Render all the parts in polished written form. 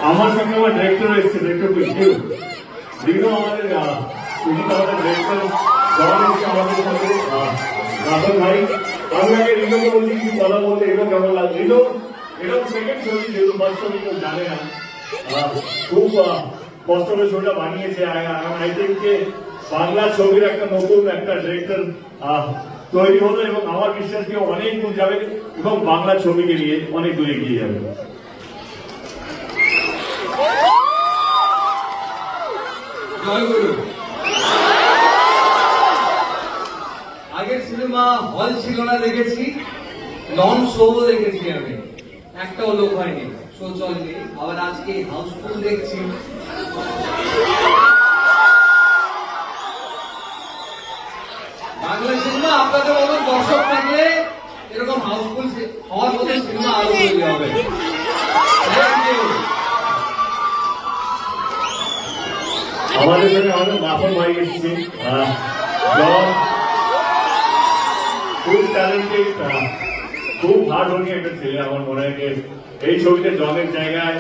আমার সঙ্গে আমার ডিরেক্টর এসছে, ডিরেক্টর বিষ্ণু দিনও আমাদের ডিরেক্টর জন এসছে আমাদের সঙ্গে, রাহুল ভাই। আমি আগে রিনোকে বলছি কি কথা বলতে, রিনো কেমন লাগছে? রিনো এরকম সেকেন্ড ছবি, যেহেতু ফার্স্ট ছবি কেউ জানে না, খুব কষ্ট করে ছবিটা বানিয়েছে। আই থিঙ্ক বাংলা ছবির একটা নতুন একটা ডিরেক্টর তৈরি হলো এবং আমার বিশ্বাস কেউ অনেক দূর যাবে এবং বাংলা ছবিকে নিয়ে অনেক দূর এগিয়ে যাবে। আগের সিনেমা হল ছিল না দেখেছি, নন শো দেখেছি আমি, একটাও লোক হয়নি, শো চলেনি। আবার আজকে হাউসফুল দেখছি। বাংলা সিনেমা আপনাদের মতো দর্শক থাকলে এরকম হাউসফুল হওয়ার মতো সিনেমা আরো তৈরি হবে। আমাদের সঙ্গে আমাদের মাখন ভাই এসেছে, খুব ট্যালেন্টেড, খুব হার্ড ওয়ার্কিং একটা ছেলে। আমার মনে হয় যে এই ছবিতে জনের জায়গায়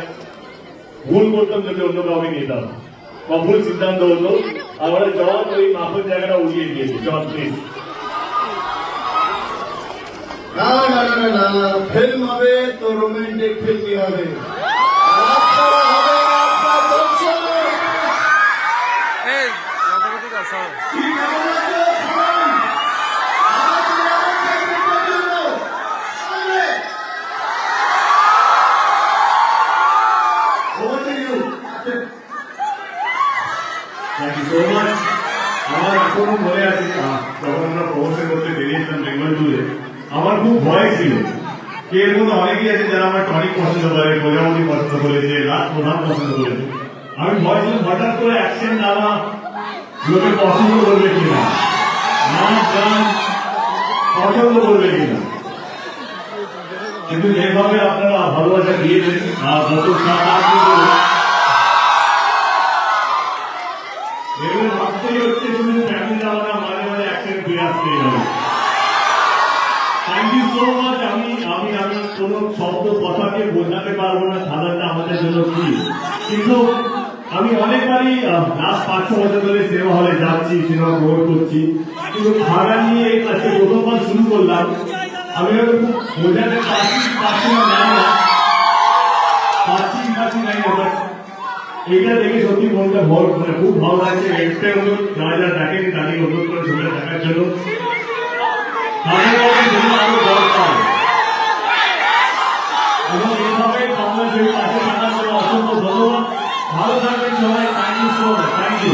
ভুল করতাম যদি অন্য কাউকে নিতাম বা ভুল সিদ্ধান্ত হতো, আমরা জন ওই মাখন জায়গাটা উঠিয়ে দিয়েছি। জন প্লিজ। না না না না না, ফিল্ম হবে তো রোমান্টিক ফিল্মই হবে। আমার এখনো মনে আছে যখন আমরা প্রমোশন করতে বেরিয়েছিলাম বেঙ্গল ট্যুরে, আমার খুব ভয় ছিল। এর মধ্যে অনেকেই আছে যারা আমার টনিক পছন্দ করে, প্রজাপতি পছন্দ করেছে, রাত প্রধান পছন্দ করেছে। আমি ভয় ছিল হঠাৎ করে অ্যাকশন দ্বারা লোকে পছন্দ করবে কিনা, নাচ গান পছন্দ করবে কিনা। কিন্তু যেভাবে আপনারা ভালোবাসা দিয়েছেন গত 7-8 দিন এগুলো ভাবতেই হচ্ছে শুধু ফ্যামিলি যাওয়া মাঝে মাঝে অ্যাকশন ফিরে আসতেই হবে। Thank you so much. আমি আমি আমি কোনো শব্দ কথাকে বোঝাতে পারবো না সাধারণত আমাদের জন্য কি, কিন্তু আমি অনেকবারই লাস্ট 5-6 বছর ধরে সিনেমা হলে যাচ্ছি, সিনেমা প্রমোট করছি, কিন্তু খাবার নিয়ে এই কাজে প্রথমবার শুরু করলাম। আমি খুব বোঝাতে পারছি নাই না, এইটা দেখে সত্যি মনটা খুব ভালো লাগছে। একটা অনুরোধ, যারা যারা দেখেনি তাদের অনুরোধ করে ছবিটা দেখার জন্য, আরো দরকার এবং এইভাবে বাংলা ছবি পাশে থাকার জন্য অসংখ্য ধন্যবাদ। ভালো থাকবেন সবাই। Thank you so much. Thank you.